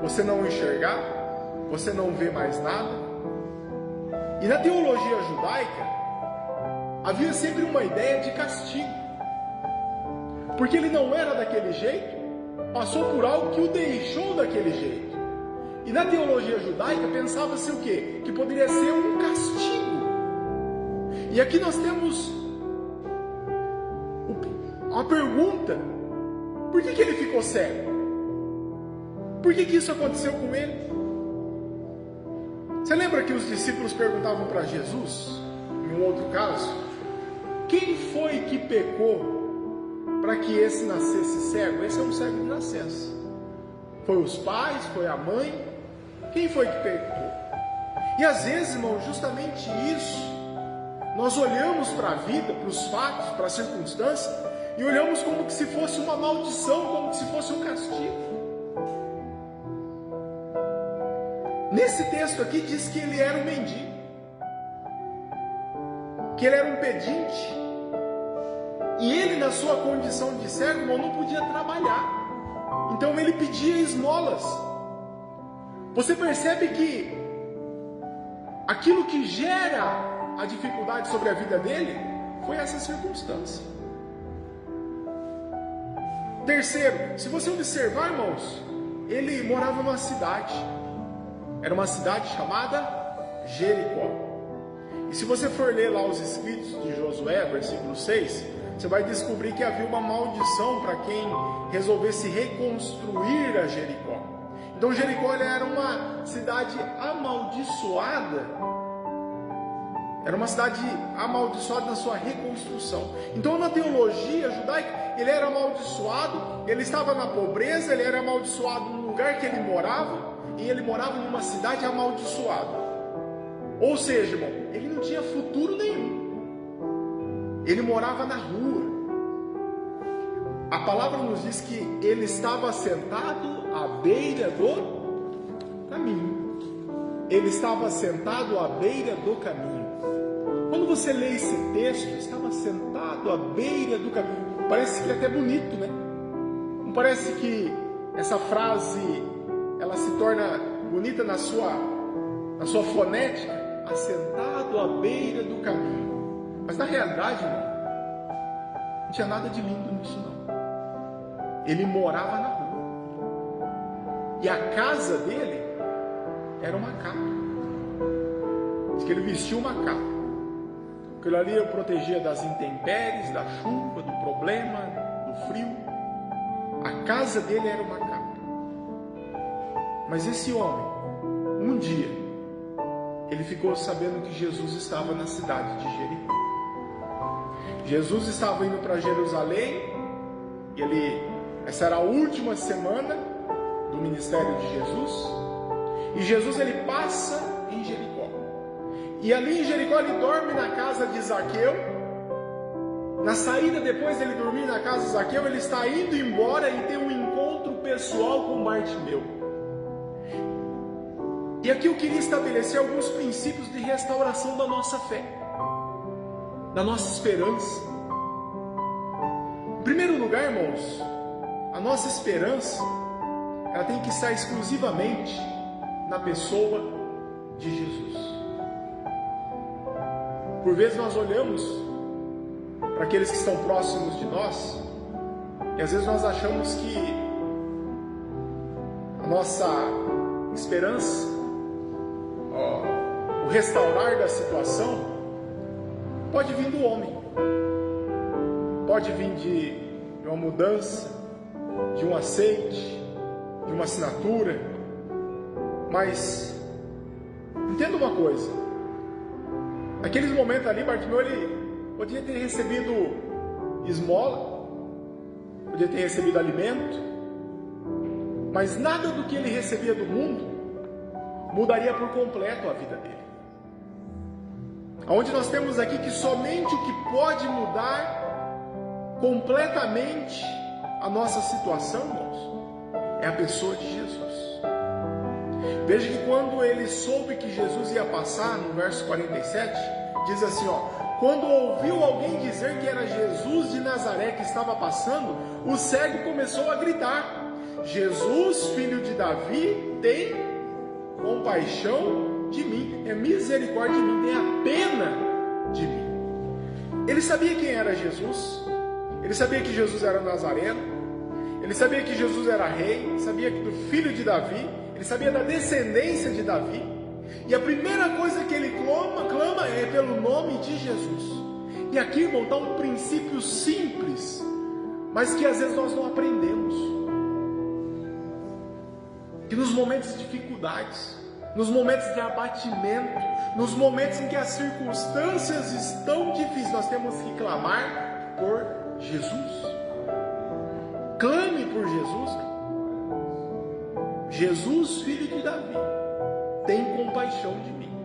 você não enxergar, você não vê mais nada. E na teologia judaica, havia sempre uma ideia de castigo. Porque ele não era daquele jeito, passou por algo que o deixou daquele jeito. E na teologia judaica pensava-se o quê? Que poderia ser um castigo. E aqui nós temos uma pergunta: por que ele ficou cego? Por que isso aconteceu com ele? Você lembra que os discípulos perguntavam para Jesus, em um outro caso, quem foi que pecou para que esse nascesse cego? Esse é um cego de nascença. Foi os pais? Foi a mãe? Quem foi que pecou? E às vezes, irmão, justamente isso, nós olhamos para a vida, para os fatos, para as circunstâncias, e olhamos como que se fosse uma maldição, como que se fosse um castigo. Nesse texto aqui diz que ele era um mendigo, que ele era um pedinte, e ele, na sua condição de cego, irmão, não podia trabalhar, então ele pedia esmolas. Você percebe que aquilo que gera a dificuldade sobre a vida dele foi essa circunstância. Terceiro, se você observar, irmãos, ele morava numa cidade. Era uma cidade chamada Jericó. E se você for ler lá os escritos de Josué, versículo 6, você vai descobrir que havia uma maldição para quem resolvesse reconstruir a Jericó. Então Jericó era uma cidade amaldiçoada. Era uma cidade amaldiçoada na sua reconstrução. Então na teologia judaica, ele era amaldiçoado, ele estava na pobreza, ele era amaldiçoado no lugar que ele morava, e ele morava numa cidade amaldiçoada. Ou seja, irmão, ele não tinha futuro nenhum. Ele morava na rua. A palavra nos diz que ele estava sentado à beira do caminho. Ele estava sentado à beira do caminho. Quando você lê esse texto, estava sentado à beira do caminho. Parece que é até bonito, né? Não parece que essa frase ela se torna bonita na sua fonética, assentado à beira do caminho. Mas na realidade, irmão, não tinha nada de lindo nisso não. Ele morava na rua. E a casa dele era uma capa. Diz que ele vestia uma capa. Aquilo ali o protegia das intempéries, da chuva, do problema, do frio. A casa dele era uma capa. Mas esse homem, um dia, ele ficou sabendo que Jesus estava na cidade de Jericó. Jesus estava indo para Jerusalém, e essa era a última semana do ministério de Jesus, e Jesus ele passa em Jericó. E ali em Jericó ele dorme na casa de Zaqueu. Na saída, depois dele dormir na casa de Zaqueu, ele está indo embora e tem um encontro pessoal com Bartimeu. E aqui eu queria estabelecer alguns princípios de restauração da nossa fé, da nossa esperança. Em primeiro lugar, irmãos, a nossa esperança, ela tem que estar exclusivamente na pessoa de Jesus. Por vezes nós olhamos para aqueles que estão próximos de nós, e às vezes nós achamos que a nossa esperança, o restaurar da situação, pode vir do homem, pode vir de uma mudança, de um aceite, de uma assinatura. Mas entenda uma coisa: naqueles momentos ali, Bartimeu ele podia ter recebido esmola, podia ter recebido alimento, mas nada do que ele recebia do mundo mudaria por completo a vida dele. Onde nós temos aqui que somente o que pode mudar completamente a nossa situação, irmãos, é a pessoa de Jesus. Veja que quando ele soube que Jesus ia passar, no verso 47, diz assim, quando ouviu alguém dizer que era Jesus de Nazaré que estava passando, o cego começou a gritar: Jesus, filho de Davi, tem compaixão de mim, é misericórdia de mim, tem a pena de mim. Ele sabia quem era Jesus, ele sabia que Jesus era Nazareno, ele sabia que Jesus era rei, sabia que do filho de Davi, ele sabia da descendência de Davi, e a primeira coisa que ele clama é pelo nome de Jesus. E aqui, irmão, está um princípio simples, mas que às vezes nós não aprendemos. Que nos momentos de dificuldades, nos momentos de abatimento, nos momentos em que as circunstâncias estão difíceis, nós temos que clamar por Jesus. Clame por Jesus. Jesus, filho de Davi, tem compaixão de mim.